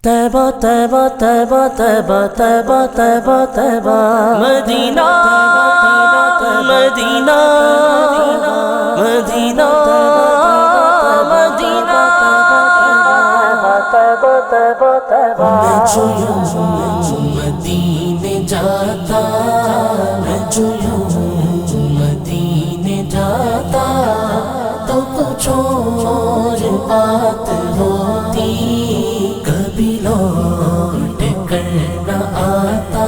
طیبہ طیبہ طیبہ طیبہ طیبہ طیبہ طیبہ مدینہ مدینہ مدینہ مدینہ طیبہ طیبہ طیبہ میں جو یوں مدینے جاتا میں جو یوں مدینے جاتا تو کچھ اور بات ہوتی کبھی لوٹ کر نہ آتا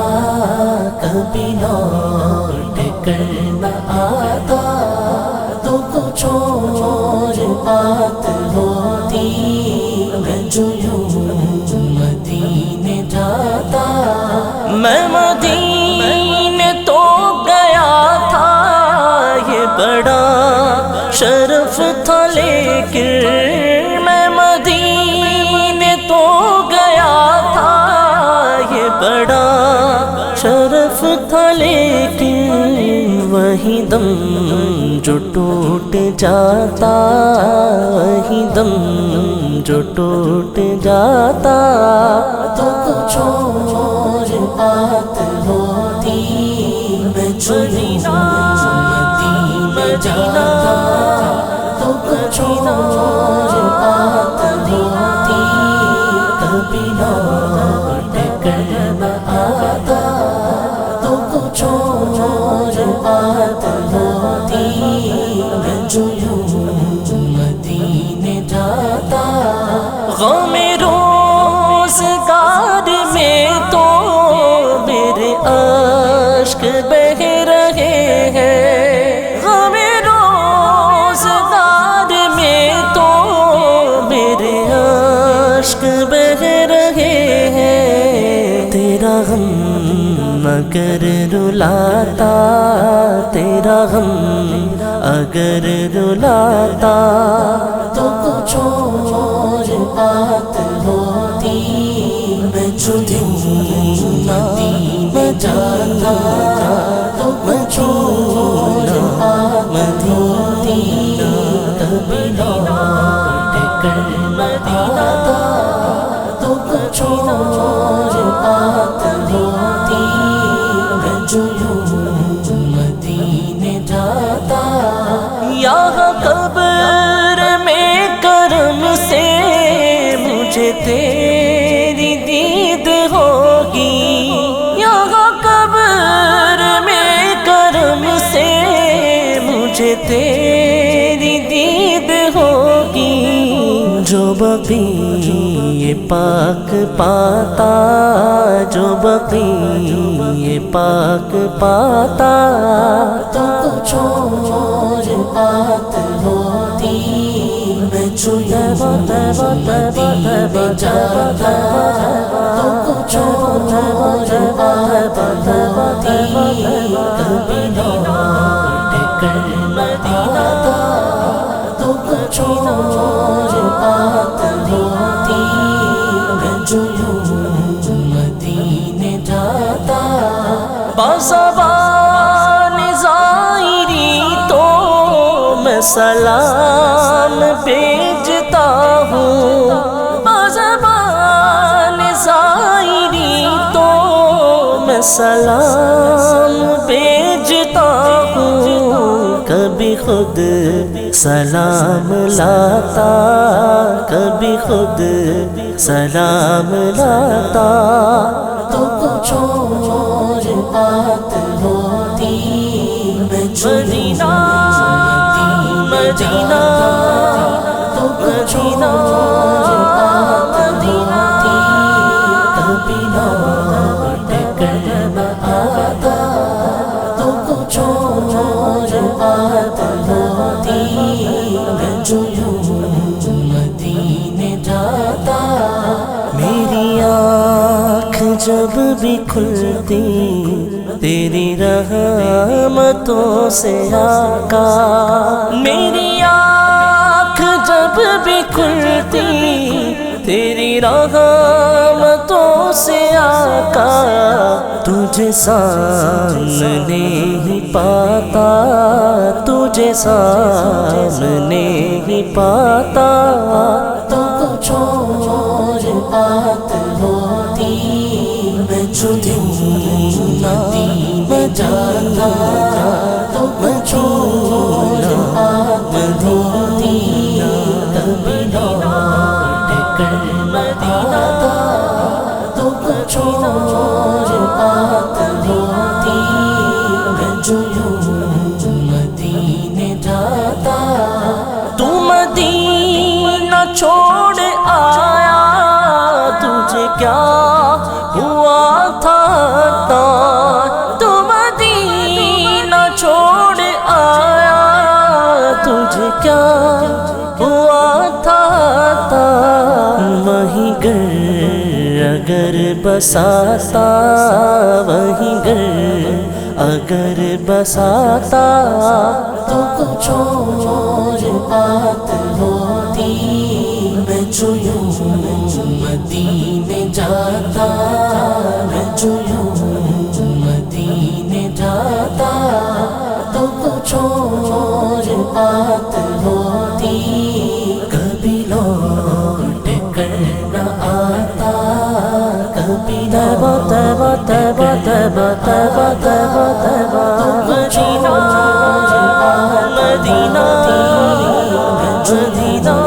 کبھی لوٹ کر نہ آتا تو کچھ اور بات ہوتی میں جو یوں مدینے جاتا میں مدینے تو گیا تھا یہ بڑا شرف تھا لیکن میں مدینے تو گیا تھا یہ بڑا شرف تھا لیکن وہی دم جو ٹوٹ جاتا وہی دم جو ٹوٹ جاتا تو کچھ اور بات ہوتی میں مدینہ مدینے جاتا تو کچھ اور بات ہوتی کبھی لوٹ کر نہ آتا تو کچھ اور بات ہوتی میں جو یوں مدینے جاتا غم روزگار میں تو میرے اشک بہہ رہے ہیں غم روزگار میں تو میرے اشک بہہ رہے ہیں تیرا غم اگر رلاتا تیرا غم اگر رلاتا تو کچھ اور بات ہوتی میں جو مدینے جاتا تو کچھ اور بات ہوتی کبھی لوٹ کر نہ آتا تو کچھ اور بات ہوتی میں جو یوں مدینے جاتا یہاں قبر میں کرم سے مجھے تیری دید ہوگی یہاں قبر میں کرم سے مجھے تیری دید ہوگی جو بقیع پاک پاتا جو بقیع پاک پاتا تو کچھ اور بات ہوتی میں جو مدینے جاتا تو کچھ اور بات ہوتی کبھی لوٹ کر نہ آتا تو کچھ اور بات ہوتی میں جو یوں مدینے جاتا بازبان زائری تو میں سلام بھیجتا ہوں بازبان زائری تو میں سلام بھیجتا ہوں کبھی خود سلام لاتا کبھی خود سلام لاتا تو کچھ اور بات ہوتی میں مدینہ مدینہ تو کچھ اور بات ہوتی کبھی لوٹ کر نہ آتا تو کچھ اور بات ہوتی میں جو یوں مدینے جاتا میری آنکھ جب بھی کھلتی تیری رحمتوں سے آقا میری آنکھ جب بھی کھلتی تیری رحمتوں سے آقا تجھے سامنے ہی پاتا تجھے سامنے ہی پاتا تو کچھ اور بات ہوتی کبھی لوٹ کر مدینہ تو کچھ اور بات ہوتی میں جو یوں مدینے جاتا تو مدینہ چھوڑ آیا تجھے کیا ہوا تھا تو مدینہ چھوڑ آیا تجھے کیا ہوا تھا وہیں گر اگر بساتا وہیں گر اگر بساتا تو کچھ اور بات ہوتی میں جو یوں مدینے جاتا میں جو یوں مدینے جاتا تو کچھ اور بات ہوتی کبھی لوٹ کر نہ آتا کبھی تیبہ تیبہ تیبہ تیبہ تیبہ تیبہ تیبہ مدینہ مدینہ مدینہ